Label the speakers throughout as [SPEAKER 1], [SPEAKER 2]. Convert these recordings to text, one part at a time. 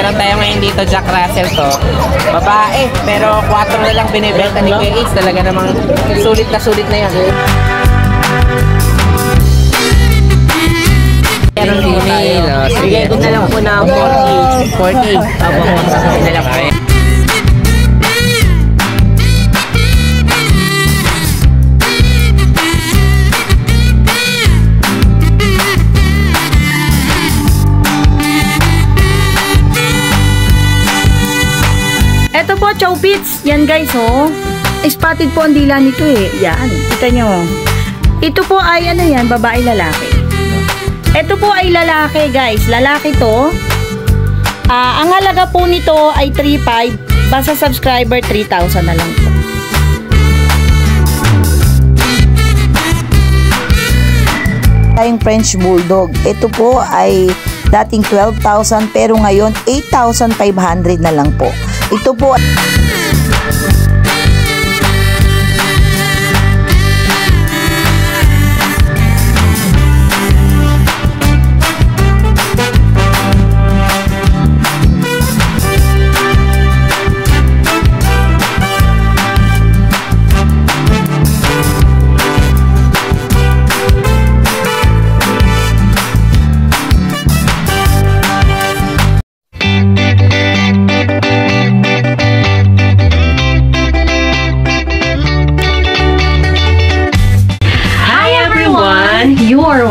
[SPEAKER 1] meron tayo ngayon dito, Jack Russell to. Babae, pero 4 na lang binibenta ni Kuya Ace. Talaga namang sulit na yan. Meron female. Sige, ito na lang po na 40. 40. Abo, ito na lang po.
[SPEAKER 2] Ito po, chow pits. Yan guys, oh. Spotted po ang dila nito eh. Yan, kita nyo. Ito po ay ano yan, babae lalaki. Ito po ay lalaki guys. Lalaki to. Ang halaga po nito ay 3,500. Basta subscriber 3,000 na lang po.
[SPEAKER 3] Tayong French Bulldog. Ito po ay dating 12,000 pero ngayon 8,500 na lang po. Ito po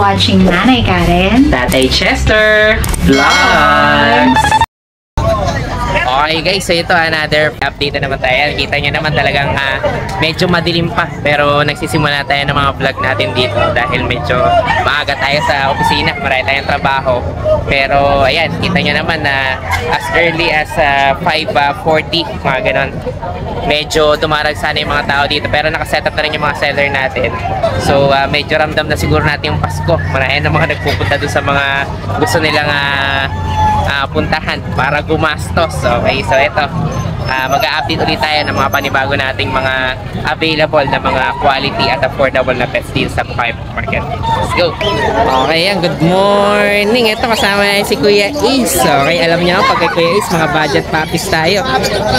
[SPEAKER 2] Watching Nanay Karen,
[SPEAKER 1] Tatay Chester Vlogs. Okay guys, so ito another update na naman tayo. Kita nyo naman talagang medyo madilim pa, pero nagsisimula tayo ng mga vlog natin dito dahil medyo maaga tayo sa opisina, marami tayong trabaho. Pero ayan, kita nyo naman na as early as 5:40, mga ganon. Medyo dumarag sana yung mga tao dito, pero nakaset up na rin yung mga seller natin. So medyo ramdam na siguro natin yung Pasko. Marami na mga nagpupunta doon sa mga gusto nilang puntahan para gumastos. Okay, so ito, mag-a-update ulit tayo ng mga panibago nating mga available na mga quality at affordable na pets deals sa Bukawi Market. Let's go! Okay, yan. Good morning! Ito, kasama na si Kuya Ace. Okay, alam niyo pag kay Kuya Ace, mga budget puppies tayo.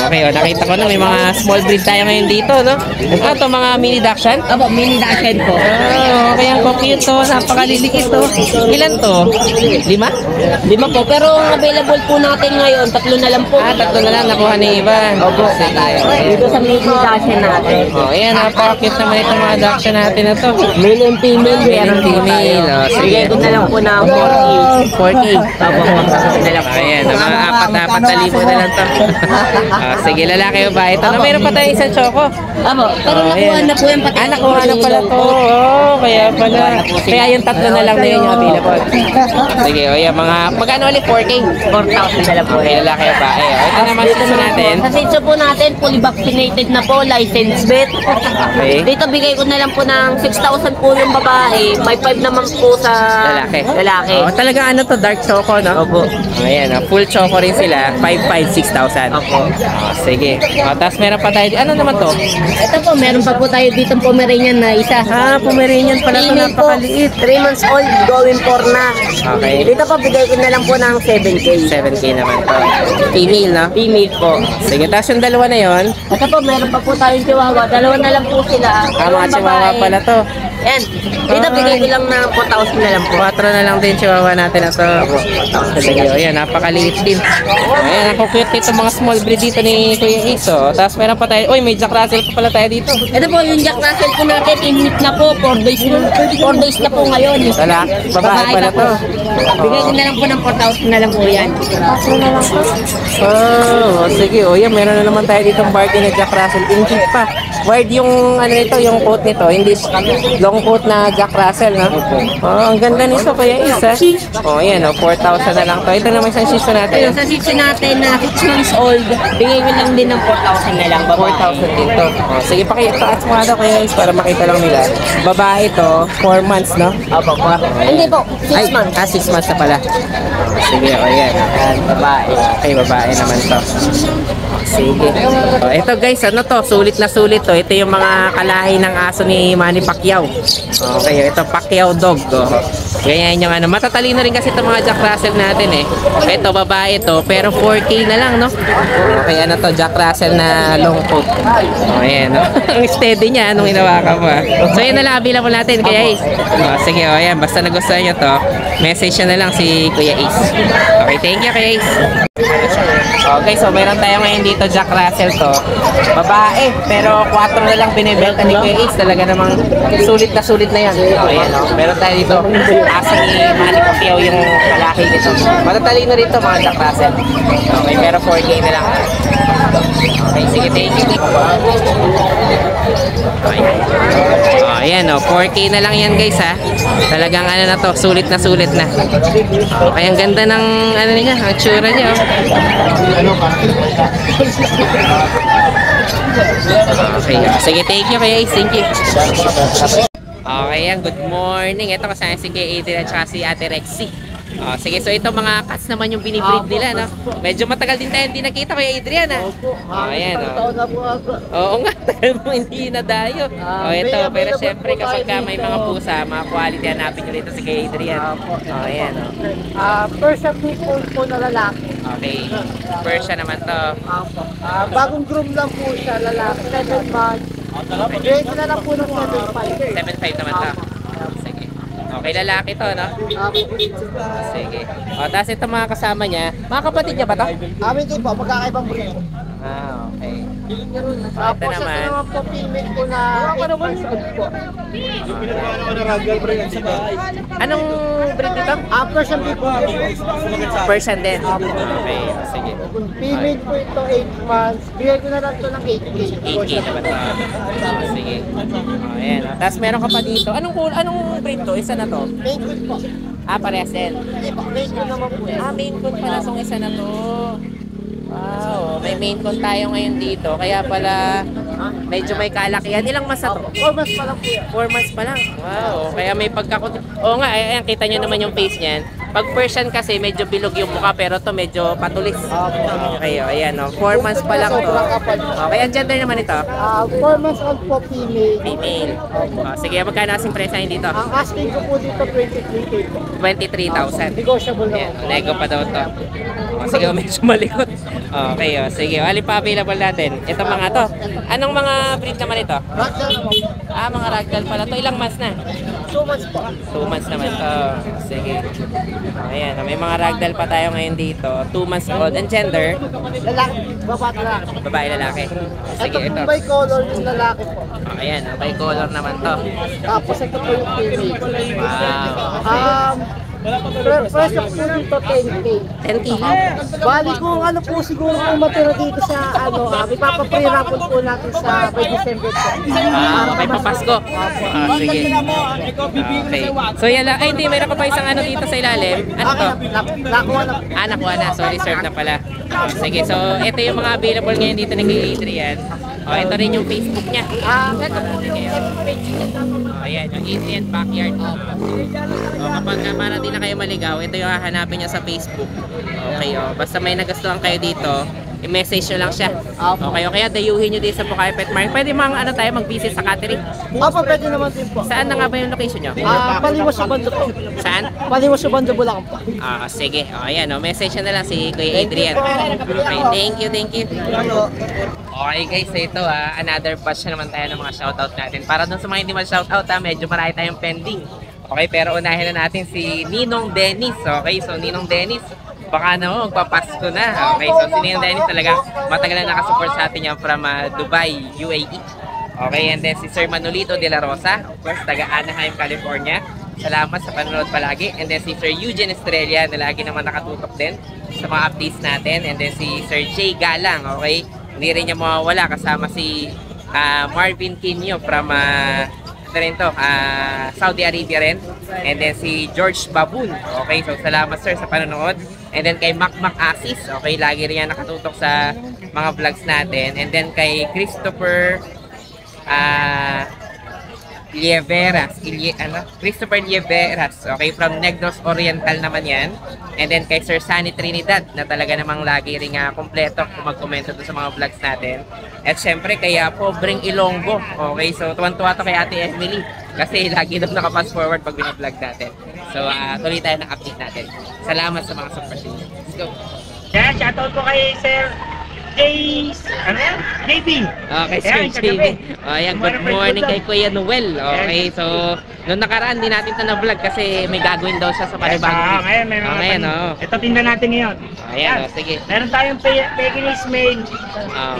[SPEAKER 1] Okay, nakita ko na may mga small breed tayo ngayon dito, no? Ito, ito mga mini Dachshund?
[SPEAKER 4] Opo, mini Dachshund po.
[SPEAKER 1] Okay, ang cute to. Napakaliliit to. Ilan to? 5?
[SPEAKER 4] 5 po, pero ang available po natin ngayon, 3 na lang po.
[SPEAKER 1] 3 na lang. Nakuha ni Ivan.
[SPEAKER 4] Opo, tayo. Dito sa mini Dachshund natin.
[SPEAKER 1] Oh, ayan, napaka-cute naman itong mga Dachshund natin na to.
[SPEAKER 4] Male and female.
[SPEAKER 1] Male and female. Oh, sige,
[SPEAKER 4] ito na lang po na 4K.
[SPEAKER 1] 4K.
[SPEAKER 4] Opo, na lang po.
[SPEAKER 1] Ayan, mga 4,000 na lang to. Sige, lalaki o ba? Ito na, mayroon pa tayong isang choco.
[SPEAKER 4] Opo, pero nakuha na po yung pati.
[SPEAKER 1] Nakuha na pala to. Kaya pala. Kaya yung 3 na lang na yun yung available. Sige, o yan, mga, magkano ulit? 4K?
[SPEAKER 4] 4,000 na lang po.
[SPEAKER 1] Okay, lalaki o ba? Ito naman sito natin.
[SPEAKER 4] Sa sitso po natin, fully vaccinated na po, license vet.
[SPEAKER 1] Okay.
[SPEAKER 4] Dito bigay ko na lang po ng 6,000 po yung babae, 5,500 naman po sa lalaki.
[SPEAKER 1] Oh, talaga ano to, dark choco, no?
[SPEAKER 4] Opo.
[SPEAKER 1] Ayan, full choco rin sila, 5,500, 6,000.
[SPEAKER 4] Opo.
[SPEAKER 1] Sige. Tapos meron pa tayo, ano naman to?
[SPEAKER 4] Ito po, meron pa po tayo dito Pomeranian na isa.
[SPEAKER 1] Pomeranian pala to,
[SPEAKER 4] Female po,
[SPEAKER 1] napakaliit.
[SPEAKER 4] 3 months old, going for na.
[SPEAKER 1] Okay.
[SPEAKER 4] Dito po, bigay ko na lang po ng 7K.
[SPEAKER 1] 7K naman to. Female, no?
[SPEAKER 4] Female po.
[SPEAKER 1] Sige, tapos yung dalawa na yon.
[SPEAKER 4] Ito po, meron pa po tayong chihuahua. 2 na lang po sila.
[SPEAKER 1] Mga chihuahua pala to.
[SPEAKER 4] Yan. Dito, bigay ko lang ng 4,000 na lang po.
[SPEAKER 1] 4 na lang din chihuahua natin na to. Sige, ayan, napakaliit din. Ayan, ang cute nito mga small breed dito ni Kuya Ace. Tapos meron pa tayo, uy, may Jack Russell pa pala tayo dito.
[SPEAKER 4] Ito po, yung Jack Russell po natin, in-meet na po, 4 days na po ngayon.
[SPEAKER 1] Babae pala to.
[SPEAKER 4] Bigay ko na lang po ng 4,000 na lang po yan.
[SPEAKER 1] Sige, yan, meron na naman tayo ditong bargain na Jack Russell. In-keep pa. Wide yung, ano nito, yung coat nito. Hindi long coat na Jack Russell, no? Ang ganda nito, Kuya Ace, yan, 4,000 na lang to. Ito naman isang shih tzu natin.
[SPEAKER 4] Sa shih tzu natin na 6 months old, bigay ko lang din ng 4,000 na lang.
[SPEAKER 1] 4,000 din to. Sige, pakita mo nga Kuya Ace para makita lang nila. Babae to, 4 months, no?
[SPEAKER 4] Opo po. Hindi po, 6 months.
[SPEAKER 1] 6 6 months na pala. Sige, o yan. Ayan, babae. Okay, babae naman to. Sige. O, ito guys, ano to? Sulit na sulit to. Ito yung mga kalahi ng aso ni Manny Pacquiao. Okay, ito Pacquiao dog. O, ganyan yung ano. Matatalino rin kasi itong mga Jack Russell natin eh. Ito, babae to. Pero 4K na lang, no? Okay, ano to? Jack Russell na long coat. O, ayan, no? Ang steady niya nung hinawakan mo. So, yan na lang available natin, Kuya Ace. O, sige, o, ayan. Basta nagustuhan nyo to, message na lang si Kuya Ace. Okay, thank you, Kuya Ace. Okay, so meron tayo ngayon dito Jack Russell to. Babae, pero 4 na lang binibenta ni Kuya Ace. Talaga namang sulit na yan. O, ayan, o. Meron tayo dito. Asa ni Manny Pacquiao yung kalaki dito. Matatalino rito mga Jack Russell. Okay, pero 4K na lang. Okay, sige, thank you. Okay. Oh, ayan, o. 4K na lang yan, guys, ha. Talagang ano na to, sulit na. Okay, ang ganda ng ano niya, ang tsura niya, oh. Okay, sige, thank you, Kuya Ace, thank you. Okay, yan, good morning. Ito kasama si Kuya Adrian at saka si Ate Rexy. Sige, so ito mga cats naman yung binibreed nila, no? Medyo matagal din tayo hindi nakita, Kuya Adrian, ha? Ayan, o. Oo nga, tagal mo hindi nadayo. Ito, pero syempre kapag ka may mga pusa, mga quality, hanapin nyo rito si Kuya Adrian. Ayan, o.
[SPEAKER 5] Persian people po na lalaki.
[SPEAKER 1] Okay, Persian naman to.
[SPEAKER 5] Bagong groom lang po siya, lalaki. 7 months. Bigyan na lang po ng 7.5.
[SPEAKER 1] 7.5 naman to. Sige. Okay, lalaki to, no? Sige. Tapos ito mga kasama niya, mga kapatid niya ba to?
[SPEAKER 5] Amin din po, magkakaibang breed.
[SPEAKER 1] Okay.
[SPEAKER 5] Ito naman po, female po na 8 months old po.
[SPEAKER 1] Anong breed dito?
[SPEAKER 5] Persian people po.
[SPEAKER 1] Persian din. Okay, sige.
[SPEAKER 5] Female po ito, 8 months. Bigyan ko na lang ito ng 8K.
[SPEAKER 1] 8K naman to. Sige. Ayan. Tapos meron ka pa dito. Anong breed to? Isa na to?
[SPEAKER 5] Main coon po.
[SPEAKER 1] Parehas din.
[SPEAKER 5] Hindi po, main coon naman po.
[SPEAKER 1] Main coon pala song isa na to. Wow, may main coon tayo ngayon dito. Kaya pala medyo may kalakihan. Ilang months na to?
[SPEAKER 5] 4 months pa lang po yan.
[SPEAKER 1] 4 months pa lang. Wow, kaya may pagkakot. Oo nga, ayan, kita nyo naman yung face niyan. Pag Persian kasi medyo bilog yung mukha, pero to medyo patulis. Okay, ayan, 4 months pa lang to. Okay, ang gender naman ito?
[SPEAKER 5] 4 months old po, female.
[SPEAKER 1] Female. Sige, magkano kasing presyo yun dito?
[SPEAKER 5] Ang asking ko po dito, 23K po.
[SPEAKER 1] 23,000.
[SPEAKER 5] Negotiable
[SPEAKER 1] Ayan,
[SPEAKER 5] naman.
[SPEAKER 1] nego pa daw to. Sige, medyo malikot. Okay, sige. Alin pa available natin? Ito mga to. Anong mga breed naman ito?
[SPEAKER 5] Ragdoll po.
[SPEAKER 1] Mga ragdoll pala to. Ilang months na?
[SPEAKER 5] 2 months po.
[SPEAKER 1] 2 months naman to. Sige. Ayan, may mga ragdoll pa tayo ngayon dito. 2 months old. And gender?
[SPEAKER 5] Lalaki, babae lalaki.
[SPEAKER 1] Babae, lalaki. Sige,
[SPEAKER 5] Ito
[SPEAKER 1] ito.
[SPEAKER 5] po by color yung lalaki po.
[SPEAKER 1] Ayan, bicolor naman to.
[SPEAKER 5] Tapos ito po yung female.
[SPEAKER 1] Wow.
[SPEAKER 5] First of po dito 10K.
[SPEAKER 1] 10K.
[SPEAKER 5] Bali kung ano po siguro kung matira dito sa ano, may papapahirapon po natin sa by December po.
[SPEAKER 1] May papasko. Sige. Okay. So yan lang. Ay, hindi. Meron ka pa isang ano dito sa ilalim. Ano to?
[SPEAKER 5] Nakuha na.
[SPEAKER 1] Nakuha na. So, reserve na pala. Sige. So, ito yung mga available ngayon dito ni Kuya Adrian. Ito rin yung Facebook niya.
[SPEAKER 5] Ito po yung page niya.
[SPEAKER 1] Ayan, yung Adrian Backyard. Kapag para di na kayo maligaw, ito yung hahanapin niya sa Facebook. Okay, basta may nagustuhan kayo dito, i-message nyo lang siya. Okay, o kaya dayuhin nyo din sa Bukawi Pet Market. Pwede mga ano tayo, mag-visit sa catering.
[SPEAKER 5] Opo, pwede naman din po.
[SPEAKER 1] Saan na nga ba yung location nyo?
[SPEAKER 5] Paliwas sa bando po.
[SPEAKER 1] Saan?
[SPEAKER 5] Paliwas sa bando Bulacan po.
[SPEAKER 1] Sige. Ayan, message nyo na lang si Kuya Adrian. Okay, thank you. Okay guys, ito another batch na naman tayo ng mga shoutout natin. Para dun sa mga hindi ma-shoutout medyo marami tayong pending. Okay, pero unahin na natin si Ninong Dennis. Okay, so Ninong Dennis, baka na magpapasko na. Okay, so si Ninong Dennis talagang matagal na nakasupport sa atin yan from Dubai, UAE. Okay, and then si Sir Manolito de la Rosa, of course, taga Anaheim, California. Salamat sa panonood palagi. And then si Sir Eugene Estrella na lagi naman nakatutok din sa mga updates natin. And then si Sir Jay Galang, okay? Hindi rin niya mawawala kasama si Marvin Quinio from Saudi Arabia rin. And then si George Baboon. Okay, so salamat sir sa panonood. And then kay Mac Asis, okay, lagi rin yan nakatutok sa mga vlogs natin. And then kay Christopher Christopher Lieveras. Okay, from Negros Oriental naman yan. And then kay Sir Sunny Trinidad na talaga namang lagi rin kompleto kung mag-komento doon sa mga vlogs natin. At syempre kaya Pobreng Ilonggo. Okay, so tuwan-tuwa to kay Ate Emily kasi lagi daw naka-fast forward pag binablog natin. So tuloy tayo ng update natin. Salamat sa mga super senior. Let's go.
[SPEAKER 6] Kaya shoutout po kay Sir JB.
[SPEAKER 1] Okay, Sir JB. Ayan, good morning kay Kuya Noel. Okay, so noong nakaraan din natin ito na-vlog kasi may gagawin daw siya sa panibagong.
[SPEAKER 6] Ngayon, ito tinda natin ngayon.
[SPEAKER 1] Ayan, sige.
[SPEAKER 6] Meron tayong Pekingese male.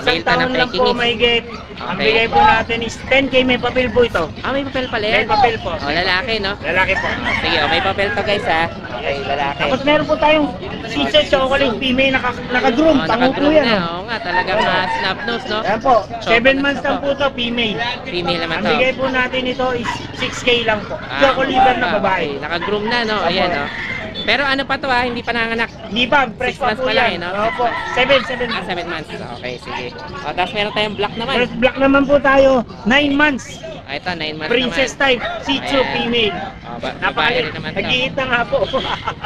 [SPEAKER 6] Isang taon lang po mahigit. Ang bigay po natin is 10K, may papel po ito.
[SPEAKER 1] May papel pala yan.
[SPEAKER 6] May papel po.
[SPEAKER 1] Lalaki, no?
[SPEAKER 6] Lalaki po.
[SPEAKER 1] Sige, may papel to guys ha. Okay, lalaki.
[SPEAKER 6] Tapos meron po tayong Shih Tzu chocolate female naka-groom. Pango po yan.
[SPEAKER 1] Oo nga, talagang snap nose, no?
[SPEAKER 6] Ayan po, 7 months lang po ito, female.
[SPEAKER 1] Female naman
[SPEAKER 6] Ang
[SPEAKER 1] to.
[SPEAKER 6] bigay po natin ito is 6K lang po. Choco liver na babae.
[SPEAKER 1] Okay. Naka-groom na, no? Ayan, no? Pero ano pa to ha? Hindi pa nanganak.
[SPEAKER 6] Hindi pa, fresh
[SPEAKER 1] 6
[SPEAKER 6] pa
[SPEAKER 1] months
[SPEAKER 6] po
[SPEAKER 1] pa lang,
[SPEAKER 6] yan.
[SPEAKER 1] no?
[SPEAKER 6] Opo, 7
[SPEAKER 1] 7 months. Okay, sige. Tapos meron tayong black naman.
[SPEAKER 6] First black naman po tayo, 9 months.
[SPEAKER 1] Ito, 9 months
[SPEAKER 6] Princess
[SPEAKER 1] naman.
[SPEAKER 6] type, Shih Tzu
[SPEAKER 1] Ayan.
[SPEAKER 6] female.
[SPEAKER 1] Babae rin naman to.
[SPEAKER 6] Nag-iit na nga po.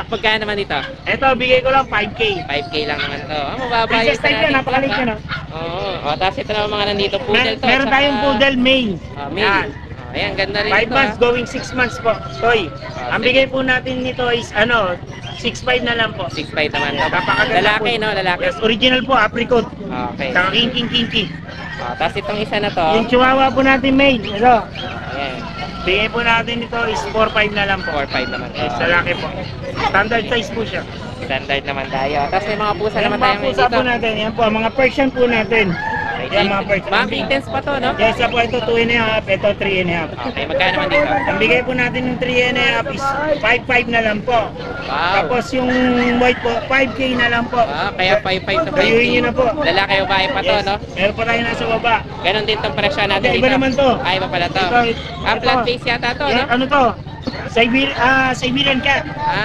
[SPEAKER 1] Magkano naman dito?
[SPEAKER 6] Ito, bigay ko lang 5K.
[SPEAKER 1] 5K lang naman to. Mababa
[SPEAKER 6] Princess type yan, napakalit yan.
[SPEAKER 1] Oo. Tapos ito naman mga nandito, poodle to.
[SPEAKER 6] Meron tayong poodle male.
[SPEAKER 1] Male. Ayan, ganda rin
[SPEAKER 6] 5
[SPEAKER 1] ito.
[SPEAKER 6] months going 6 months po. Toy. Ang bigay po natin nito is 6.5 na lang po.
[SPEAKER 1] 6'5 naman to.
[SPEAKER 6] Napakaganda
[SPEAKER 1] Lalaki,
[SPEAKER 6] po.
[SPEAKER 1] no? Lalaki.
[SPEAKER 6] Yes, original po, apricot.
[SPEAKER 1] Okay.
[SPEAKER 6] Saka kinky.
[SPEAKER 1] Tapos itong isa na to.
[SPEAKER 6] Yung chihuahua po natin male. Ito.
[SPEAKER 1] Ayan.
[SPEAKER 6] Bigay po natin ito is 4.5 na lang po.
[SPEAKER 1] 4'5 naman to.
[SPEAKER 6] Yes, lalaki po. Standard size po siya.
[SPEAKER 1] Standard naman tayo. Tapos may mga pusa
[SPEAKER 6] Yan
[SPEAKER 1] naman
[SPEAKER 6] mga
[SPEAKER 1] tayo
[SPEAKER 6] pusa po natin. Yan po, mga Persian po natin. Yan mga Persian.
[SPEAKER 1] Mga kittens pa to, no?
[SPEAKER 6] Yes, po ito 2.5, ito 3.5.
[SPEAKER 1] Okay, magkano naman dito?
[SPEAKER 6] Ang bigay po natin yung 3.5 is 5.5 na lang po.
[SPEAKER 1] Wow.
[SPEAKER 6] Tapos yung white po, 5K na lang po.
[SPEAKER 1] Kaya 5'5 to 5'5.
[SPEAKER 6] Kayuhin nyo na po.
[SPEAKER 1] Lalaki o bahay pa to,
[SPEAKER 6] Yes.
[SPEAKER 1] no?
[SPEAKER 6] Meron pa tayo nasa baba.
[SPEAKER 1] Ganon din tong presyo natin
[SPEAKER 6] Hindi,
[SPEAKER 1] dito.
[SPEAKER 6] iba naman to.
[SPEAKER 1] Iba pala to.
[SPEAKER 6] Ito.
[SPEAKER 1] Flat face yata to, no?
[SPEAKER 6] Yan, ano to? Siberian cat.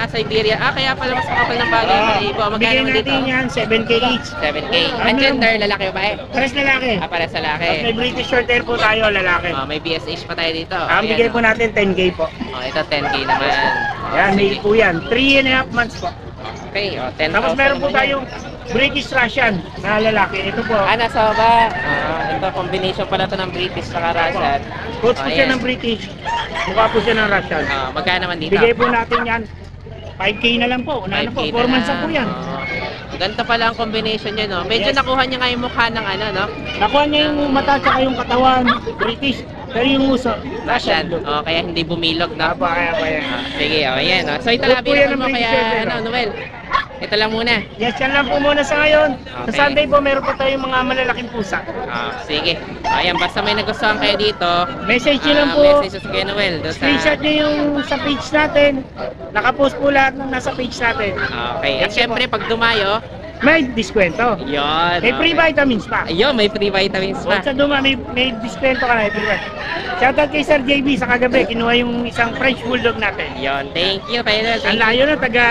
[SPEAKER 1] Siberia. Kaya pala mas makapal ng bagay. Ibo, magkano
[SPEAKER 6] Bigyan
[SPEAKER 1] naman dito?
[SPEAKER 6] natin yan, 7K each.
[SPEAKER 1] 7K. Ang gender, lalaki o bahay?
[SPEAKER 6] Pares lalaki.
[SPEAKER 1] Para sa
[SPEAKER 6] Tapos
[SPEAKER 1] lalaki.
[SPEAKER 6] may British short hair po tayo, lalaki.
[SPEAKER 1] May BSH pa tayo dito.
[SPEAKER 6] Ang
[SPEAKER 1] Ayan,
[SPEAKER 6] bigay
[SPEAKER 1] no?
[SPEAKER 6] po natin 10K po.
[SPEAKER 1] Ito 10K naman.
[SPEAKER 6] Yan, may
[SPEAKER 1] Sige.
[SPEAKER 6] po yan. 3.5 months po.
[SPEAKER 1] Okay, 10,000.
[SPEAKER 6] Tapos meron po
[SPEAKER 1] naman
[SPEAKER 6] tayong British Russian na lalaki. Ito po.
[SPEAKER 1] nasa baba. Ito, combination pala to ng British sa Russian.
[SPEAKER 6] Coach po siya ng British. Mukha po siya ng Russian.
[SPEAKER 1] Magkano naman dito?
[SPEAKER 6] Bigay po natin yan. 5K na lang po. Una na po. 4 months na po yan.
[SPEAKER 1] Ganito pala ang combination niya, no? Medyo
[SPEAKER 6] Yes.
[SPEAKER 1] nakuha niya nga yung mukha ng ano, no?
[SPEAKER 6] Nakuha niya yung mata at yung katawan. British. Pero yung uso.
[SPEAKER 1] Russian. Kaya hindi bumilog, no?
[SPEAKER 6] Kaya.
[SPEAKER 1] Sige, yan. So ito
[SPEAKER 6] Good
[SPEAKER 1] labi
[SPEAKER 6] po yan
[SPEAKER 1] naman mo
[SPEAKER 6] ang
[SPEAKER 1] kaya,
[SPEAKER 6] British Short,
[SPEAKER 1] Noel. Ito lang muna.
[SPEAKER 6] Yes, yan lang po muna sa ngayon. Sa
[SPEAKER 1] Okay.
[SPEAKER 6] Sunday po, meron po tayong mga malalaking pusa.
[SPEAKER 1] Sige. Ayan, basta may nagustuhan kayo dito.
[SPEAKER 6] Message nyo lang po.
[SPEAKER 1] Message sa kay Noel. Doon sa...
[SPEAKER 6] Screenshot nyo yung sa page natin. Nakapost po lahat ng nasa page natin.
[SPEAKER 1] Okay. At syempre, pag dumayo,
[SPEAKER 6] May diskwento.
[SPEAKER 1] yun.
[SPEAKER 6] May free vitamins pa.
[SPEAKER 1] Ayun, may free vitamins pa.
[SPEAKER 6] Once na duma, may diskwento ka na. Shoutout kay Sir JB sa kagabi. Kinuha yung isang French Bulldog natin.
[SPEAKER 1] Yun, thank you, Noel.
[SPEAKER 6] Ang layo na, taga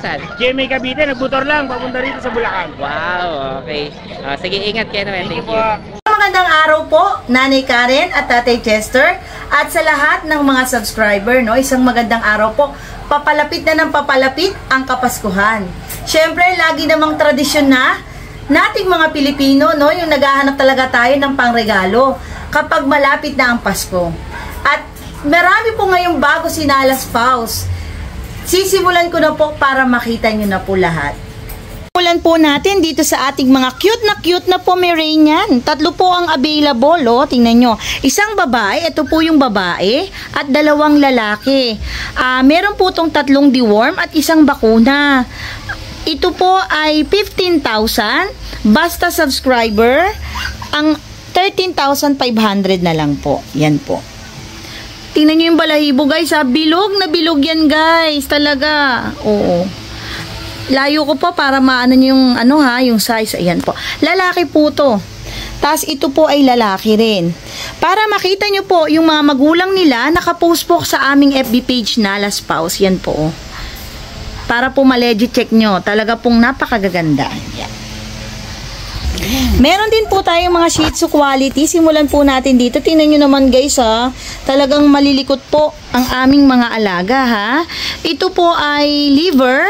[SPEAKER 1] saan?
[SPEAKER 6] GMA Cavite. Nagbutor lang, papunta rito sa Bulacan.
[SPEAKER 1] Wow, okay. Sige, ingat kayo naman.
[SPEAKER 6] Thank you
[SPEAKER 1] Thank
[SPEAKER 6] po.
[SPEAKER 1] you.
[SPEAKER 2] Magandang araw po, Nanay Karen at Tatay Chester at sa lahat ng mga subscriber, no? Isang magandang araw po. Papalapit na ng papalapit ang Kapaskuhan. Siyempre, lagi namang tradisyon na nating mga Pilipino, no? Yung naghahanap talaga tayo ng pangregalo kapag malapit na ang Pasko. At marami po ngayong bago sinalas paus. Sisimulan ko na po para makita nyo na po lahat. Simulan po natin dito sa ating mga cute na Pomeranian. 3 po ang available, oh. Tingnan nyo. Isang babae, ito po yung babae, at 2 lalaki. Meron po itong 3 deworm at isang bakuna. Ito po ay 15,000. Basta subscriber, ang 13,500 na lang po. Yan po. Tingnan nyo yung balahibo, guys. Bilog na bilog yan, guys. Talaga. Oo. Layo ko po para maano yung yung size. Ayan po. Lalaki po to. Tapos ito po ay lalaki rin. Para makita nyo po yung mga magulang nila, nakapost po sa aming FB page na Las Paus. Yan po. Oh. Para po ma-legit check nyo. Talaga pong napakagaganda. Yan. Meron din po tayong mga Shih Tzu quality. Simulan po natin dito. Tingnan nyo naman guys ha. Talagang malilikot po ang aming mga alaga ha. Ito po ay liver.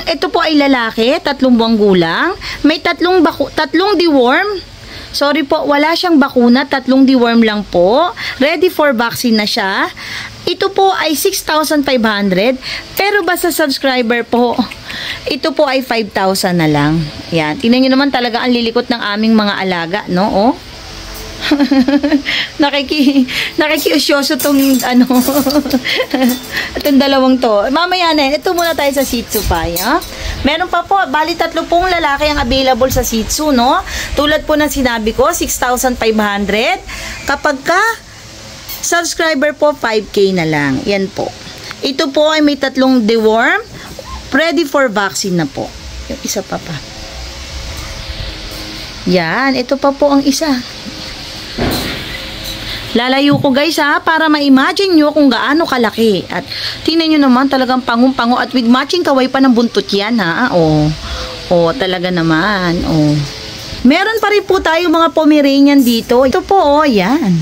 [SPEAKER 2] Ito po ay lalaki, 3 buwang gulang. May tatlong deworm. Sorry po, wala siyang bakuna, 3 deworm lang po. Ready for vaccine na siya. Ito po ay 6,500. Pero basta subscriber po, ito po ay 5,000 na lang. Yan. Tingnan nyo naman talaga ang lilikot ng aming mga alaga, no? Oh. Nakikiusyoso tong itong dalawang to. Mamaya na, ito muna tayo sa Shih Tzu pa, ha? Meron pa po, bali 3 pong lalaki ang available sa Shih Tzu, no? Tulad po ng sinabi ko, 6,500. Kapag ka subscriber po, 5K na lang. Yan po. Ito po ay may 3 deworm, ready for vaccine na po. Yung isa pa. Yan, ito pa po ang isa. Lalayo ko guys ha, para ma-imagine nyo kung gaano kalaki. At tingnan nyo naman talagang pangong-pango at with matching kaway pa ng buntot yan ha. Oh, talaga naman. Oh. Meron pa rin po tayo mga Pomeranian dito. Ito po, yan.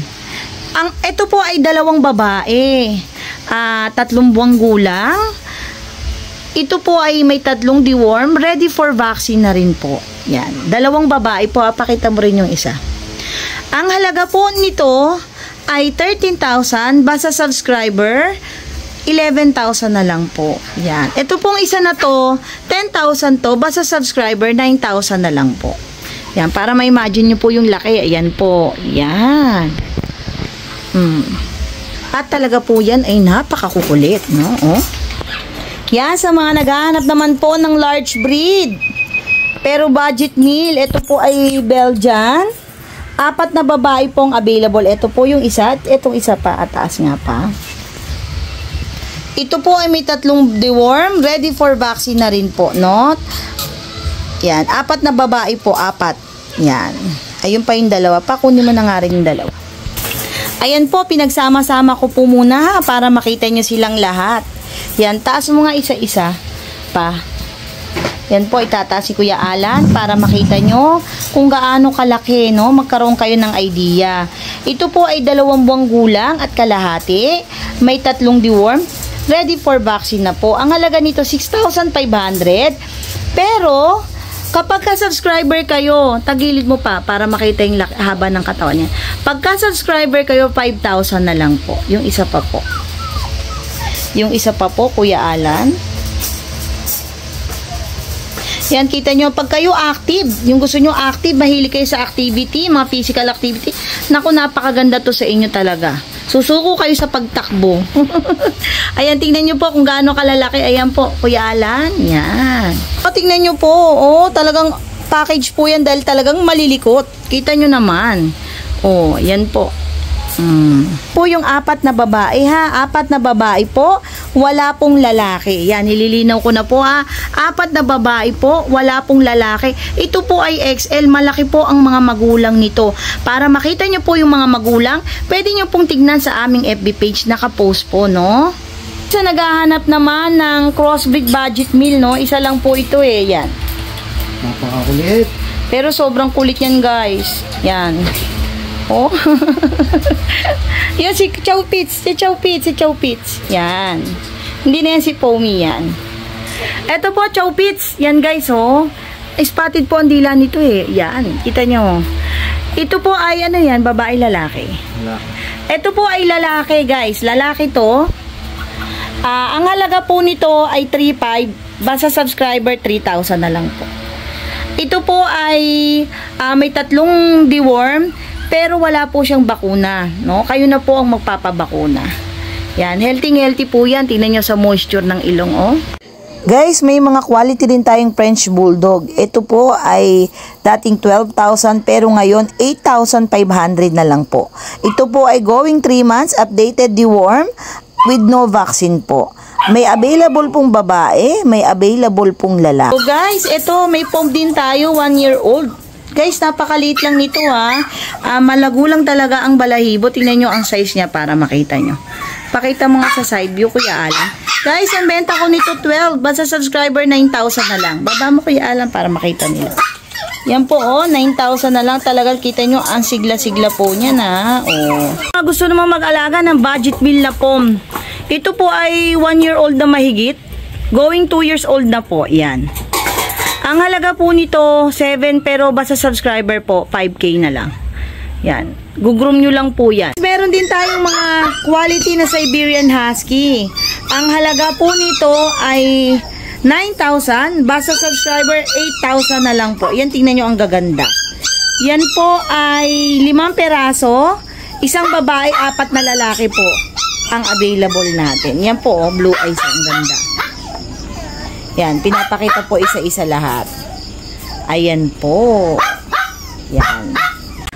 [SPEAKER 2] Ito po ay 2 babae. 3 buwang gulang. Ito po ay may 3 deworm. Ready for vaccine na rin po. Yan. 2 babae po. Pakita mo rin yung isa. Ang halaga po nito ay 13,000. Basta subscriber, 11,000 na lang po. Yan. Ito pong isa na to, 10,000 to. Basta subscriber, 9,000 na lang po. Yan. Para ma-imagine nyo po yung laki. Ayan po. Yan. At talaga po yan ay napakakukulit, no? Oh. Yan, sa mga naghahanap naman po ng large breed. Pero budget meal, ito po ay Belgian. 4 na babae pong available. Ito po yung isa. Itong isa pa. Ataas nga pa. Ito po ay may 3 deworm. Ready for vaccine na rin po. No? Yan. 4 na babae po. 4. Yan. Ayun pa yung 2 pa. Kunin mo na nga rin yung 2. Ayan po. Pinagsama-sama ko po muna ha, para makita nyo silang lahat. Yan. Taas mo nga isa-isa pa. Yan po, itataas si Kuya Alan para makita nyo kung gaano kalaki, no? Magkaroon kayo ng idea. Ito po ay 2 buwang gulang at kalahati. May 3 deworm. Ready for vaccine na po. Ang halaga nito, 6,500. Pero, kapag ka-subscriber kayo, tagilid mo pa para makita yung haba ng katawan niya. Pagka-subscriber kayo, 5,000 na lang po. Yung isa pa po. Yung isa pa po, Kuya Alan. Yan, kita nyo, pag kayo active, yung gusto nyo active, mahilig kayo sa activity, mga physical activity, naku, napakaganda to sa inyo talaga. Susuko kayo sa pagtakbo. Ayan, tingnan nyo po kung gaano kalalaki. Ayan po, Kuya Alan. Yan. O, tingnan nyo po, talagang package po yan dahil talagang malilikot. Kita nyo naman. Yan po. Po yung 4 na babae ha, 4 na babae po, wala pong lalaki. Yan, nililinaw ko na po ha, 4 na babae po, wala pong lalaki. Ito po ay XL, malaki po ang mga magulang nito. Para makita nyo po yung mga magulang, pwede nyo pong tignan sa aming FB page, nakapost po, no? Sa naghahanap naman ng crossbreed budget meal, no? Isa lang po ito yan.
[SPEAKER 5] Napakakulit.
[SPEAKER 2] Pero sobrang kulit yan guys. Yan. Yan si Chow Pits. Yan. Hindi na yan si Pomi yan. Ito po Chow Pits. Yan guys spotted po ang dila nito Yan. Kita nyo. Ito po ay yan, babae lalaki. Ito po ay lalaki guys. Lalaki to. Ang halaga po nito ay 3,500. Basta subscriber 3,000 na lang po. Ito po ay may 3 deworm. Pero wala po siyang bakuna, no? Kayo na po ang magpapabakuna. Yan, healthy po yan. Tingnan nyo sa moisture ng ilong,
[SPEAKER 3] Guys, may mga quality din tayong French Bulldog. Ito po ay dating 12,000 pero ngayon 8,500 na lang po. Ito po ay going 3 months, updated deworm with no vaccine po. May available pong babae, may available pong lalaki.
[SPEAKER 2] So guys, ito may pom din tayo, 1-year-old. Guys, napakaliit lang nito malago lang talaga ang balahibo. Tingnan nyo ang size niya para makita nyo. Pakita mo nga sa side view, Kuya Alan. Guys, ang benta ko nito 12. Basta subscriber 9,000 na lang. Baba mo, Kuya Alan, para makita nila. Yan po, oh, 9,000 na lang. Talagang kita nyo, ang sigla-sigla po niya na. Oh. Gusto naman mag-alaga ng budget meal na pom. Ito po ay 1 year old na mahigit. Going 2 years old na po. Yan. Ang halaga po nito, 7, pero basta subscriber po, 5K na lang. Yan. Gugroom nyo lang po yan. Meron din tayong mga quality na Siberian Husky. Ang halaga po nito ay 9,000. Basta subscriber, 8,000 na lang po. Yan, tingnan nyo ang gaganda. Yan po ay 5 peraso. Isang babae, 4 na lalaki po ang available natin. Yan po, oh, blue eyes. Ang ganda. Yan, pinapakita po isa-isa lahat. Ayan po. Yan.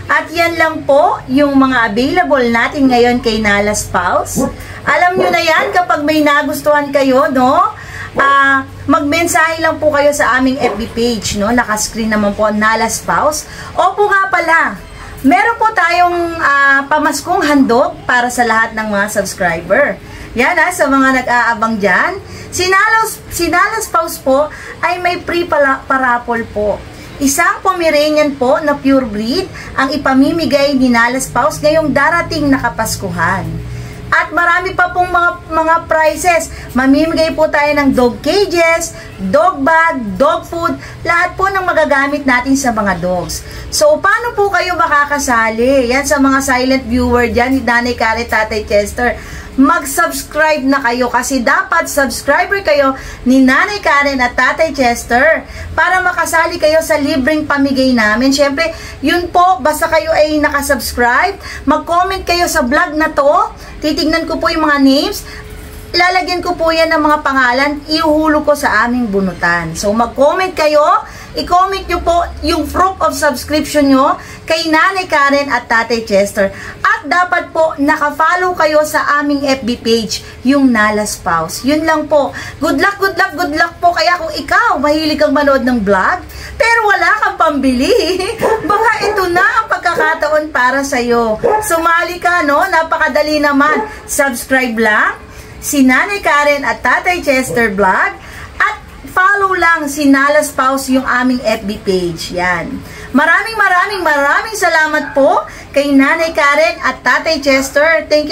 [SPEAKER 2] At yan lang po yung mga available natin ngayon kay Nala Spouse. Alam nyo na yan, kapag may nagustuhan kayo, no? Magmensahe lang po kayo sa aming FB page, no? Naka-screen naman po, Nala Spouse. Opo nga pala, meron po tayong pamaskong handog para sa lahat ng mga subscriber. Yan sa mga nag-aabang dyan. Si Nala Spouse po ay may free parapol po. Isang Pomeranian po na pure breed ang ipamimigay ni Nala Spouse ngayong darating na Kapaskuhan. At marami pa pong mga prizes. Mamimigay po tayo ng dog cages, dog bag, dog food, lahat po ng magagamit natin sa mga dogs. So, paano po kayo makakasali? Yan sa mga silent viewer dyan, ni Nanay Karen, Tatay Chester. Mag-subscribe na kayo kasi dapat subscriber kayo ni Nanay Karen at Tatay Chester para makasali kayo sa libreng pamigay namin. Siyempre, yun po, basta kayo ay nakasubscribe, mag-comment kayo sa vlog na to, titignan ko po yung mga names, lalagyan ko po yan ng mga pangalan, iuhulog ko sa aming bunutan. So, mag-comment kayo, i-comment nyo po yung proof of subscription nyo kay Nanay Karen at Tatay Chester. At dapat po, naka-follow kayo sa aming FB page, yung Nala Spouse. Yun lang po. Good luck, good luck, good luck po. Kaya kung ikaw, mahilig kang manood ng vlog, pero wala kang pambili, baka ito na ang pagkakataon para sa'yo. Sumali ka, no? Napakadali naman. Subscribe lang si Nanay Karen at Tatay Chester Vlog at follow lang si Nala Spouse yung aming FB page. Yan. Maraming salamat po kay Nanay Karen at Tatay Chester. Thank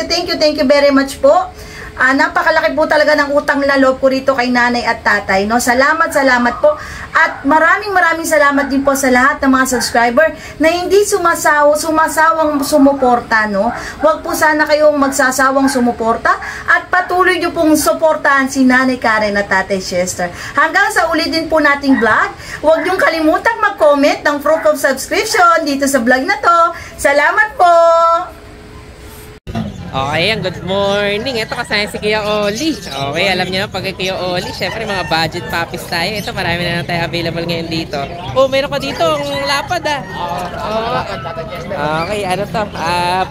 [SPEAKER 2] you very much po. Napakalaki po talaga ng utang na loob ko rito kay Nanay at Tatay, no? Salamat po. At maraming salamat din po sa lahat ng mga subscriber na hindi sumasawang sumuporta, no? Huwag po sana kayong magsasawang sumuporta at patuloy nyo pong suportahan si Nanay Karen at Tatay Chester. Hanggang sa ulitin po nating vlog, huwag nyong kalimutang mag-comment ng proof of subscription dito sa vlog na to. Salamat po!
[SPEAKER 1] Okay, good morning. Ito kasama si Kuya Oli. Okay, alam niyo na pag Kuya Oli, syempre mga budget puppies tayo. Ito, marami na tayo available ngayon dito. Oh, meron ka dito ang lapad Okay, ano to?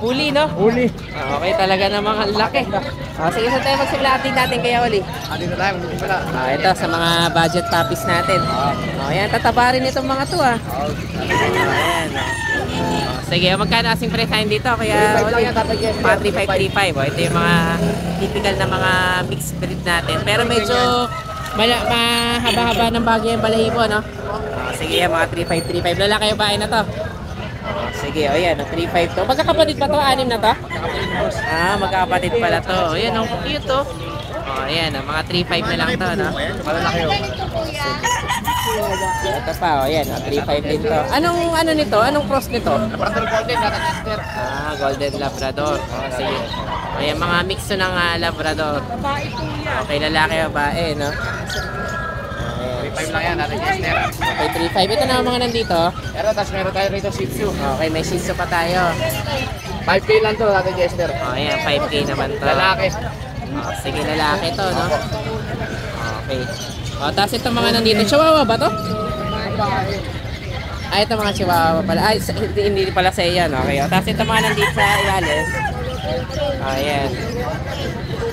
[SPEAKER 1] Puli, no? Puli. Okay, talaga namang laki. Sige, saan tayo magsimula natin Kuya Oli?
[SPEAKER 6] Dito tayo, magsimula.
[SPEAKER 1] Ito, sa mga budget puppies natin. Ayan, tataba rin itong mga to, Ayan, sige, magkano asing presyo dito? Kaya mga 3535. Ito yung mga typical na mga mixed breed natin. Pero medyo mahaba-haba ng bagay yung balahibo, no? Sige, mga 3535. Lalaki yung bahay na to. Sige, ayan, 35 to. Magkakapatid pa to? 6 na to? Magkakapatid pala to. Ayan, cute to. Ayan, mga 35 na lang to, no?
[SPEAKER 6] Malalaki yun.
[SPEAKER 1] Ito pa, ayan, 35 din to. Anong ano nito? Anong cross nito?
[SPEAKER 6] Labrador Golden, Tatay Chester.
[SPEAKER 1] Golden Labrador. Sige. Ayan, mga mix to ng Labrador. Okay, lalaki o babae, no?
[SPEAKER 6] 35 lang yan, Tatay Chester.
[SPEAKER 1] Okay, 35. Ito na ang mga nandito.
[SPEAKER 6] Pero tapos meron tayo rito Shih Tzu.
[SPEAKER 1] Okay, may Shih Tzu pa tayo.
[SPEAKER 6] 5K lang to, Tatay Chester.
[SPEAKER 1] Ayan, 5K naman to.
[SPEAKER 6] Lalaki.
[SPEAKER 1] Sige, lalaki to, no? Okay. Tapos itong mga nandito, Chihuahua ba to? Ito mga Chihuahua pala. Hindi pala sa iyan, okay. Tapos itong mga nandito sa ilalim. Ayan.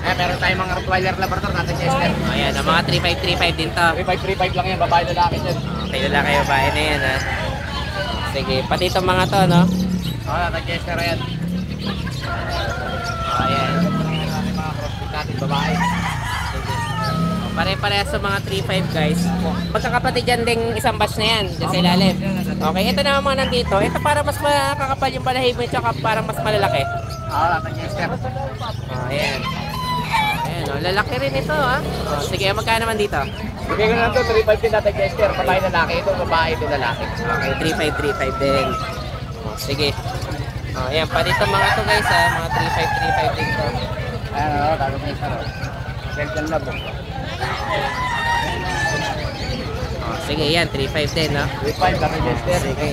[SPEAKER 6] Meron tayong mga Rottweiler Labrador, Tatay Chester.
[SPEAKER 1] Ayan, mga 3535 din to.
[SPEAKER 6] 3535 lang yan, babae lalaki dyan.
[SPEAKER 1] Okay, lalaki babae na yan, Sige, pati itong mga to, no?
[SPEAKER 6] Tatay Chester yan.
[SPEAKER 1] Ayan.
[SPEAKER 6] Mga crossfit natin, babae.
[SPEAKER 1] Pare-parehas sa mga 3.5 guys. Magkakapatid yan ding isang batch na yan, dyan sa ilalim. Okay, ito naman mga nandito. Ito para mas makakapal yung balahibo nyo, tsaka para mas malalaki. Ayan. Ayan, lalaki rin ito ha. Sige, magkano naman dito?
[SPEAKER 6] Bigay ko na ito, 3.5 din natin, Jester. Patay lalaki ito, babae ito lalaki.
[SPEAKER 1] Okay, 3.5 din. Sige. Ayan, pa dito mga to guys ha. Mga 3.5 din to.
[SPEAKER 6] Ayan, bago na isa. Selfie lang po.
[SPEAKER 1] Sige, yan, 3.5 din, no?
[SPEAKER 6] 3.5 kami, Jester.
[SPEAKER 1] Sige.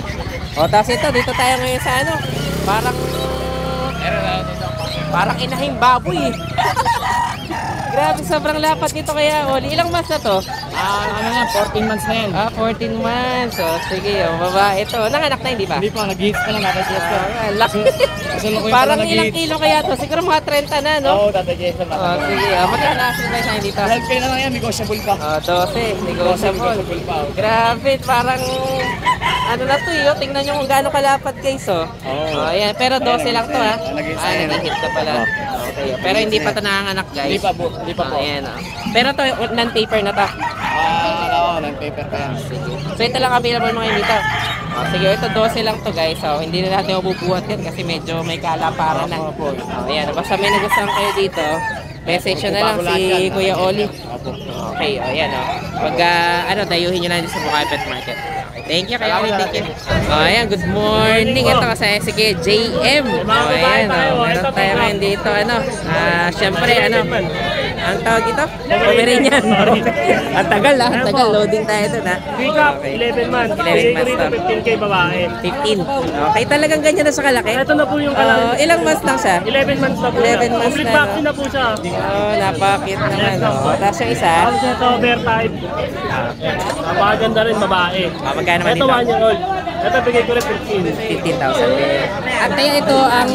[SPEAKER 1] Tapos ito, dito tayo ngayon sa ano, parang inahing baboy eh. Grabe, sobrang lapat dito kaya, Oli. Ilang months na to?
[SPEAKER 6] Ano nga, 14 months na yan.
[SPEAKER 1] 14 months. Sige, babae ito. Nanganak na, hindi pa?
[SPEAKER 6] Hindi pa, nag-hits ka lang natin, Jester.
[SPEAKER 1] Laki. Parang ilang kilo kaya to? Siguro mga 30 na, no?
[SPEAKER 6] Oo, Tata Jester.
[SPEAKER 1] Sige, magkano kasi ba sa dito?
[SPEAKER 6] 12K na lang yan, negotiable pa.
[SPEAKER 1] 12, negotiable. Grabe, parang ano na to yun, tingnan nyo kung gaano kalapat guys, oh. Ayan, pero 12 lang to ha. Nag-hit na pala. Okay, pero hindi pa to nanganganak guys.
[SPEAKER 6] Hindi pa po.
[SPEAKER 1] Ayan, oh. Pero to, non-paper na to.
[SPEAKER 6] Non-paper pa yan.
[SPEAKER 1] Sige. So ito lang available mga dito. Sige, ito 12 lang to guys. So, hindi na natin mabubuhat yan kasi medyo may kalaparan na. Ayan, basta may nagustuhan kayo dito, message nyo na lang si Kuya Oli. Okay, ayan o. Pag dayuhin nyo lang dito sa Bukay Pet Market. Okay, thank you Kuya Oli, thank you. Ayan, good morning. Ito kasi si Kuya JM. Ayan o, meron tayo ngayon dito. Siyempre, ang tawag ito? Pomeranian. Ang tagal ang tagal. Loading tayo doon ha.
[SPEAKER 6] Pick up, 11 months.
[SPEAKER 1] 11 months to.
[SPEAKER 6] 15K babae.
[SPEAKER 1] 15. Okay, talagang ganyan na sa kalaki.
[SPEAKER 6] Ito na po yung kalaki.
[SPEAKER 1] Ilang months lang siya?
[SPEAKER 6] 11 months na po
[SPEAKER 1] 11 months
[SPEAKER 6] Complete
[SPEAKER 1] na,
[SPEAKER 6] vaccine na po siya.
[SPEAKER 1] Napakit naman. Tapos yung isa,
[SPEAKER 6] Tapos ito, bear type. Napakaganda rin, babae.
[SPEAKER 1] magkano naman
[SPEAKER 6] Ito,
[SPEAKER 1] dito?
[SPEAKER 6] 1 year old. Ito, bigay ko rin 15.
[SPEAKER 1] 15,000. At kaya ito ang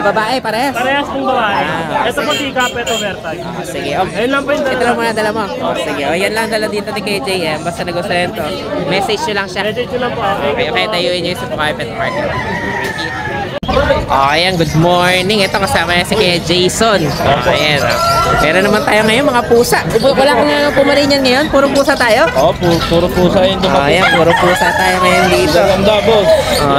[SPEAKER 1] babae, parehas.
[SPEAKER 6] Parehas pong babae.
[SPEAKER 1] Ah.
[SPEAKER 6] Ito po si Cap, ito bear type.
[SPEAKER 1] Sige,
[SPEAKER 6] Ayun lang po yung
[SPEAKER 1] ito lang muna dala mo. Sige, yan lang dala dito ni KJM. Basta nagustuhan to. Message nyo lang siya.
[SPEAKER 6] Message nyo lang po.
[SPEAKER 1] Okay, tayuin nyo sa Bukay Pet Market. Thank you. Ayan, good morning. Ito kasama niya si Kuya Jason. Ayan. Meron naman tayo ngayon mga pusa. Wala kang Pomeranian ngayon? Puro pusa tayo?
[SPEAKER 6] Puro pusa yun.
[SPEAKER 1] Ayan, puro pusa tayo ngayon dito.
[SPEAKER 6] Ganda, boss.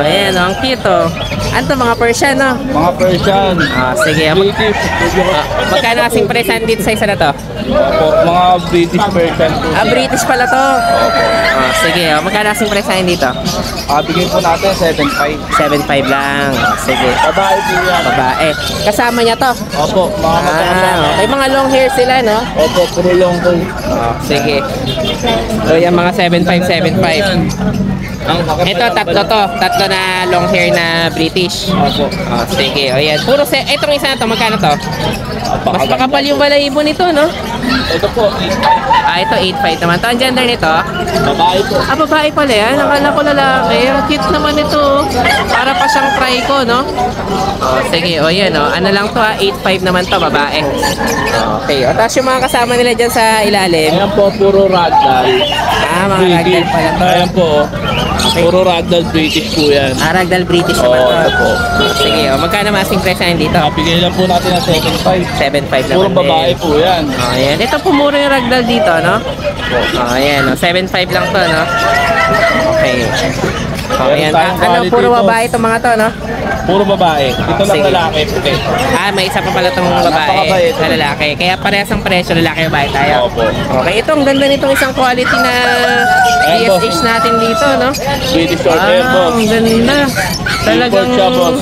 [SPEAKER 1] Ayan, ang cute oh. Ano to, mga Persian no?
[SPEAKER 6] Mga Persian.
[SPEAKER 1] Sige. Magkano kasing present dito sa isa na to?
[SPEAKER 6] Mga British Persian.
[SPEAKER 1] British pala to. Sige, magkano kasing present dito?
[SPEAKER 6] Bigyan po natin 7.5.
[SPEAKER 1] 7.5 lang. Sige.
[SPEAKER 6] Babae po yan.
[SPEAKER 1] Babae. Kasama niya to?
[SPEAKER 6] Opo, mga magkakasama.
[SPEAKER 1] Okay, mga long hair sila, no?
[SPEAKER 6] Opo, puro long hair.
[SPEAKER 1] Sige. So, yung mga 7.5. Ito, tatlo to. Tatlo na long hair na British.
[SPEAKER 6] Opo.
[SPEAKER 1] Sige, o yan. Puro itong isa na to, magkano to? Mas makapal yung balahibo nito, no?
[SPEAKER 6] Ito po, 8.5.
[SPEAKER 1] Ito 8.5 naman. To, ang gender nito?
[SPEAKER 6] Babae po.
[SPEAKER 1] Babae pala yan. Nakala ko lalaki. Ang cute naman ito. Para pa siyang trico, no? Sige, o yan, o. Ano lang to, 8.5 naman to, babae. Okay, o. Tapos yung mga kasama nila dyan sa ilalim.
[SPEAKER 6] Ayan po, puro ragdoll.
[SPEAKER 1] Mga ragdoll pala to.
[SPEAKER 6] Ayan po, puro ragdoll British po yan.
[SPEAKER 1] Ragdoll British naman to.
[SPEAKER 6] ito po.
[SPEAKER 1] Sige, o. Magkano masing presyo dito?
[SPEAKER 6] Bigyan lang po natin ng 7.5.
[SPEAKER 1] 7.5 naman
[SPEAKER 6] Puro babae
[SPEAKER 1] din.
[SPEAKER 6] po yan.
[SPEAKER 1] Ayan. Ito po mura yung ragdoll dito, no? Ayan, 7.5 lang to, no? Okay. Ayan. Ano, puro babae itong mga to, no?
[SPEAKER 6] Puro babae. Ito lang
[SPEAKER 1] Sige.
[SPEAKER 6] lalaki. Okay.
[SPEAKER 1] May isa pa pala itong babae
[SPEAKER 6] Napakabait.
[SPEAKER 1] na lalaki. Kaya parehas ang presyo, lalaki babae tayo.
[SPEAKER 6] Opo.
[SPEAKER 1] Okay, ito ang ganda nitong isang quality na DSH natin dito, no?
[SPEAKER 6] British short hair boss.
[SPEAKER 1] Ang ganda. Talagang,
[SPEAKER 6] Import siya, boss.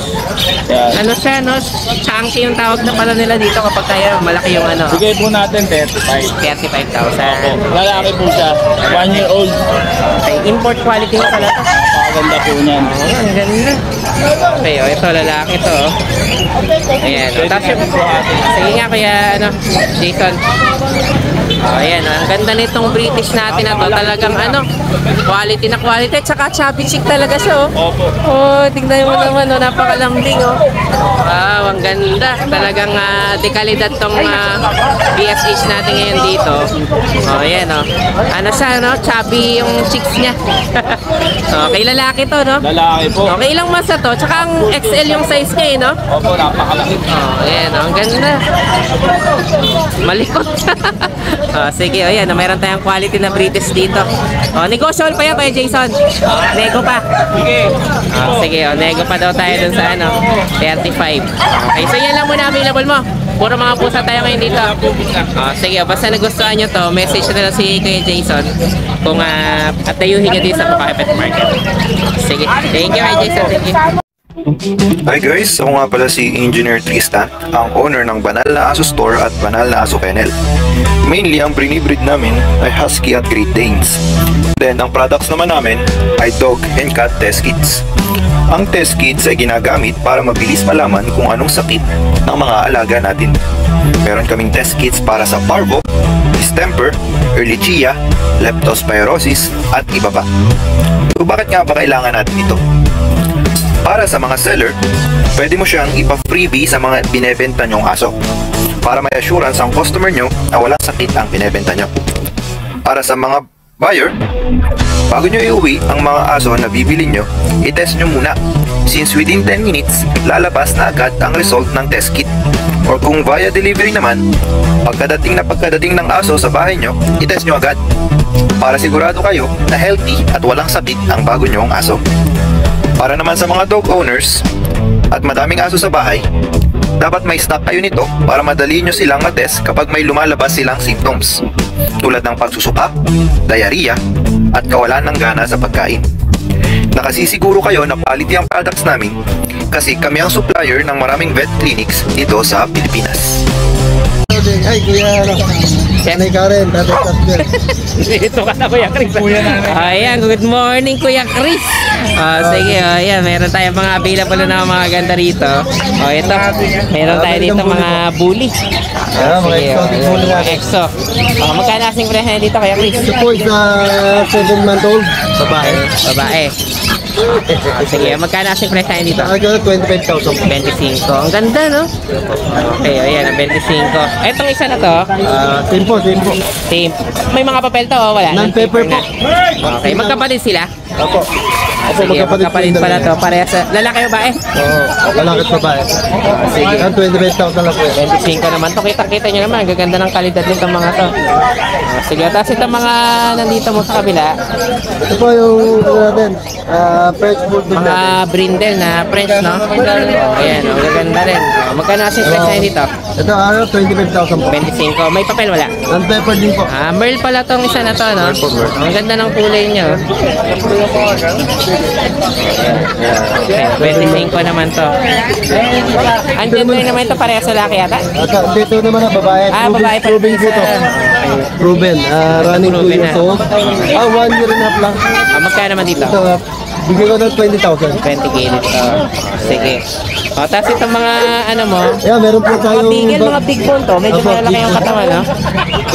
[SPEAKER 6] Yan.
[SPEAKER 1] ano siya, no? Chunky yung tawag na pala nila dito kapag kaya malaki yung ano.
[SPEAKER 6] Bigay po natin 35.
[SPEAKER 1] 35,000.
[SPEAKER 6] Lalaki po siya. 1 year old.
[SPEAKER 1] Okay, import quality na pala to.
[SPEAKER 6] Napakaganda po niyan.
[SPEAKER 1] Ang ganda. Okay, ito lalaki to. Ayan. Tapos yung, sige nga kuya, Jason. Ayan, ang ganda nitong British natin na to. Talagang quality na quality. Tsaka chubby chick talaga siya, oh.
[SPEAKER 6] Opo.
[SPEAKER 1] Tingnan mo naman, napakalambing, oh. Wow, ang ganda. ganda. Talagang dekalidad tong BSH natin ngayon dito. Oh, ayan, oh. Ano siya, no? Chubby yung cheeks niya. Okay, lalaki to, no?
[SPEAKER 7] Lalaki po.
[SPEAKER 1] Okay, ilang months na to? Tsaka ang XL yung size niya, eh, no?
[SPEAKER 7] Opo, napakalaki.
[SPEAKER 1] Oh, ayan, oh. Ang ganda. Malikot. Oh, sige, oh, ayan. Mayroon tayong quality na British dito. Oh, negotiable pa yan, Kuya Jason. Nego pa.
[SPEAKER 7] Sige.
[SPEAKER 1] Oh, sige, oh, nego pa daw tayo dun sa 35. Okay, so yan lang muna available mo. Puro mga pusa tayo ngayon dito. Oh, sige, oh, basta nagustuhan nyo to, message na lang si Kuya Jason kung at tayuhin nyo din sa Bukake Pet Market. Sige, thank you Kuya Jason. Thank you.
[SPEAKER 8] Hi guys, ako nga pala si Engineer Tristan, ang owner ng Banal na Aso Store at Banal na Aso Kennel. Mainly, ang brinibreed namin ay Husky at Great Danes. Then, ang products naman namin ay Dog and Cat Test Kits. Ang test kits ay ginagamit para mabilis malaman kung anong sakit ng mga alaga natin. Meron kaming test kits para sa parvo, distemper, ehrlichia, leptospirosis, at iba pa. So, bakit nga ba kailangan natin ito? Para sa mga seller, pwede mo siyang ipa-freebie sa mga binebenta nyong aso para may assurance ang customer nyo na walang sakit ang binebenta nyo. Para sa mga buyer, bago nyo iuwi ang mga aso na bibili nyo, i-test nyo muna since within 10 minutes, lalabas na agad ang result ng test kit. Or kung via delivery naman, pagkadating ng aso sa bahay nyo, i-test nyo agad para sigurado kayo na healthy at walang sakit ang bago nyong aso. Para naman sa mga dog owners at madaming aso sa bahay, dapat may stock kayo nito para madali nyo silang matest kapag may lumalabas silang symptoms tulad ng pagsusuka, diarrhea, at kawalan ng gana sa pagkain. Nakasisiguro kayo na quality ang products namin kasi kami ang supplier ng maraming vet clinics dito sa Pilipinas.
[SPEAKER 5] Ay, kuya, Nanay Karen, Tatay Tasbel.
[SPEAKER 1] Dito ka na Kuya Chris. Ayan, good morning Kuya Chris. Sige, ayan, meron tayong mga available na mga ganda rito. Ito, meron tayo dito mga bully.
[SPEAKER 5] Mga exotic bully
[SPEAKER 1] mga exo. Magkano asing presyo dito Kuya Chris?
[SPEAKER 5] Ito po is 7-month-old, babae.
[SPEAKER 1] Babae. Sige, magkano asing presyo dito?
[SPEAKER 5] Ano, 25,000.
[SPEAKER 1] 25. Ang ganda, no? Okay, ayan, ang 25. Etong isa na to,
[SPEAKER 5] Same po.
[SPEAKER 1] same. May mga papel to, wala?
[SPEAKER 5] Non-paper po.
[SPEAKER 1] Okay, magkapatid sila?
[SPEAKER 5] Opo.
[SPEAKER 1] Sige, magkapatid pala to. Parehas sa lalaki o babae?
[SPEAKER 5] Oo, lalaki at babae.
[SPEAKER 1] Sige.
[SPEAKER 5] Ang 25,000 lang po yan.
[SPEAKER 1] 25 naman to. Kita nyo naman, ang gaganda ng kalidad nitong mga to. Sige, tapos itong mga nandito mo sa kabila,
[SPEAKER 5] Ito po yung natin, French Bulldog
[SPEAKER 1] mga
[SPEAKER 5] natin.
[SPEAKER 1] brindle na French, no? Ayan, ang gaganda rin. Magkano asing price na dito?
[SPEAKER 5] Ito, 25,000 po.
[SPEAKER 1] 25. May papel, wala?
[SPEAKER 5] Non-paper din po.
[SPEAKER 1] Merl pala tong isa na to, no? Ang ganda ng kulay niya. Okay, 25 naman to. Ang gender naman ito, parehas sa laki yata?
[SPEAKER 5] At dito naman na babae.
[SPEAKER 1] Babae pa
[SPEAKER 5] Proven po to. Proven. Running 2
[SPEAKER 1] Proven
[SPEAKER 5] years
[SPEAKER 1] na.
[SPEAKER 5] old. 1 year and a half lang.
[SPEAKER 1] Magkano naman dito?
[SPEAKER 5] Ito, bigyan ko ng 20,000.
[SPEAKER 1] 20k dito. Sige. Tapos itong mga ano mo,
[SPEAKER 5] Yeah, meron po
[SPEAKER 1] mga
[SPEAKER 5] tayong...
[SPEAKER 1] bigel, mga big bone to. Medyo
[SPEAKER 5] Opo,
[SPEAKER 1] malaki
[SPEAKER 5] big
[SPEAKER 1] yung
[SPEAKER 5] bone.
[SPEAKER 1] katawan, no?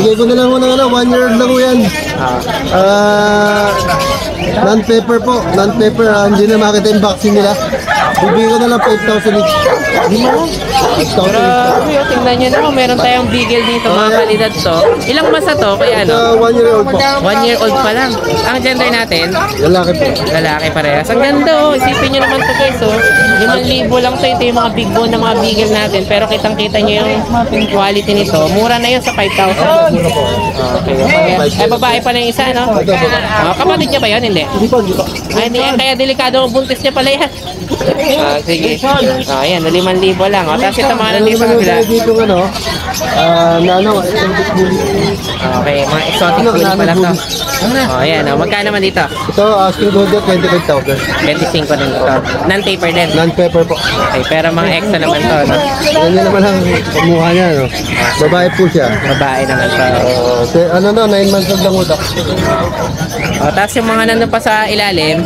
[SPEAKER 5] Bigay ko na lang muna 1 year lang po yan. Non-paper po. Non-paper. Hindi na makita yung vaccine nila. Bibigyan ko na lang 5,000 each. Hindi mo? 5,000 each.
[SPEAKER 1] Grabe, tingnan nyo naman. Meron tayong bigel dito, mga kalidad to. Ilang masa to? Kaya ano?
[SPEAKER 5] 1 year old po.
[SPEAKER 1] 1 year old pa lang. Ang gender natin,
[SPEAKER 5] Lalaki po.
[SPEAKER 1] lalaki parehas. Ang ganda, oh. Isipin nyo naman to guys, oh. 5,000 lang to. Ito yung mga big bone na mga bigel natin. Pero kitang-kita nyo yung quality nito. Mura na yun sa 5,000. Okay. Babae pa na yung isa, no? Kapatid niya ba yun? Hindi.
[SPEAKER 5] Hindi po, hindi po.
[SPEAKER 1] Hindi yan. Kaya delikado ang buntis niya pala yan. Sige. Ayan, 5,000 lang. Tapos ito mga nandito sa kabila.
[SPEAKER 5] Dito ano, exotic bully.
[SPEAKER 1] Okay, mga exotic bully pala to. Ayan, magkano naman dito?
[SPEAKER 5] Ito, asking ko dito, 25,000.
[SPEAKER 1] 25 din ito. Non-taper din.
[SPEAKER 5] Non-paper po.
[SPEAKER 1] Okay, pero mga extra naman to, no?
[SPEAKER 5] Yan naman ang pamuha niya, no? Babae po siya.
[SPEAKER 1] Babae naman to.
[SPEAKER 5] Ano no, 9 months old lang utak.
[SPEAKER 1] Tapos yung mga nandun pa sa ilalim,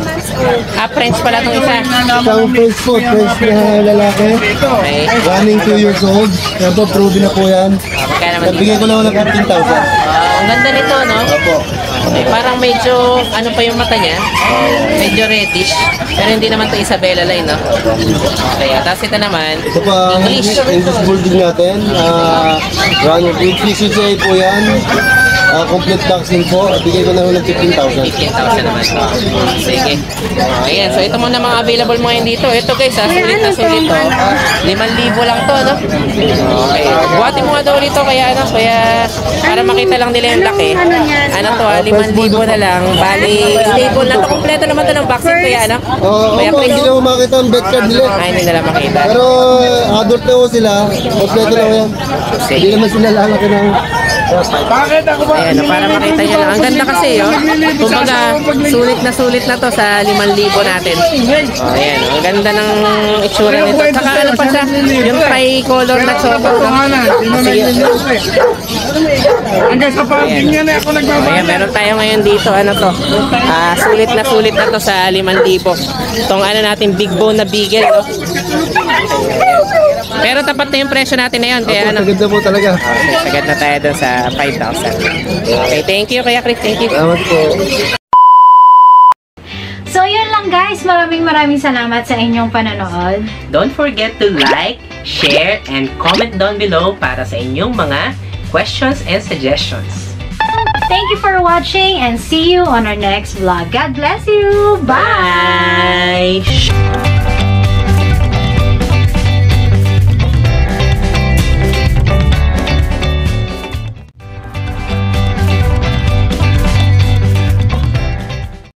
[SPEAKER 1] French pala itong isa.
[SPEAKER 5] Isang French po, French na lalaki.
[SPEAKER 1] Okay.
[SPEAKER 5] Running 2 years old. Kaya po, proven na po yan.
[SPEAKER 1] Magkano naman dito?
[SPEAKER 5] Nabigay ko naman ng 15,000.
[SPEAKER 1] Ang ganda nito, no?
[SPEAKER 5] Opo.
[SPEAKER 1] Okay, parang medyo, ano pa yung mata niya? Medyo reddish. Pero hindi naman to Isabela line, no? Okay, tapos ito naman,
[SPEAKER 5] Ito pa,
[SPEAKER 1] English.
[SPEAKER 5] English Bulldog natin. Run with PCCI po yan. Complete vaccine po. Bigay ko na ng 15,000.
[SPEAKER 1] 15,000 naman. Sige. Ayan, so ito muna mga available mo ngayon dito. Ito guys, sulit na sulit to. 5,000 lang to, no? Okay. Buhatin mo nga daw dito kaya ano, kaya para makita lang nila yung laki. Ano to, 5,000 na lang. Bali, stable na to. Kompleto naman to ng vaccine kaya ano? Kaya
[SPEAKER 5] Opo, hindi na makita ang bed card nila.
[SPEAKER 1] ay, hindi nila makita.
[SPEAKER 5] Pero adult na po sila. Kompleto na po yan. Hindi naman sila lalaki ng...
[SPEAKER 1] Ayan, para makita nyo lang. Ang ganda kasi, oh. Kumbaga, sulit na to sa 5,000 natin. Oh, ayan, ang ganda ng itsura nito. Saka ano pa siya, yung tricolor na choco.
[SPEAKER 6] Hanggang sa parking yan ako nagbabalik.
[SPEAKER 1] Ayan, meron tayo ngayon dito, ano to. Sulit na to sa 5,000. Itong ano natin, big bone na beagle, no? Pero tapat na yung presyo natin na yun. Kaya ano,
[SPEAKER 5] Sagad na po talaga.
[SPEAKER 1] sagad na tayo doon sa 5,000. Okay, thank you Kuya Chris, thank you.
[SPEAKER 5] Salamat po.
[SPEAKER 2] So, yun lang guys. Maraming salamat sa inyong panonood.
[SPEAKER 1] Don't forget to like, share, and comment down below para sa inyong mga questions and suggestions.
[SPEAKER 2] Thank you for watching and see you on our next vlog. God bless you. Bye!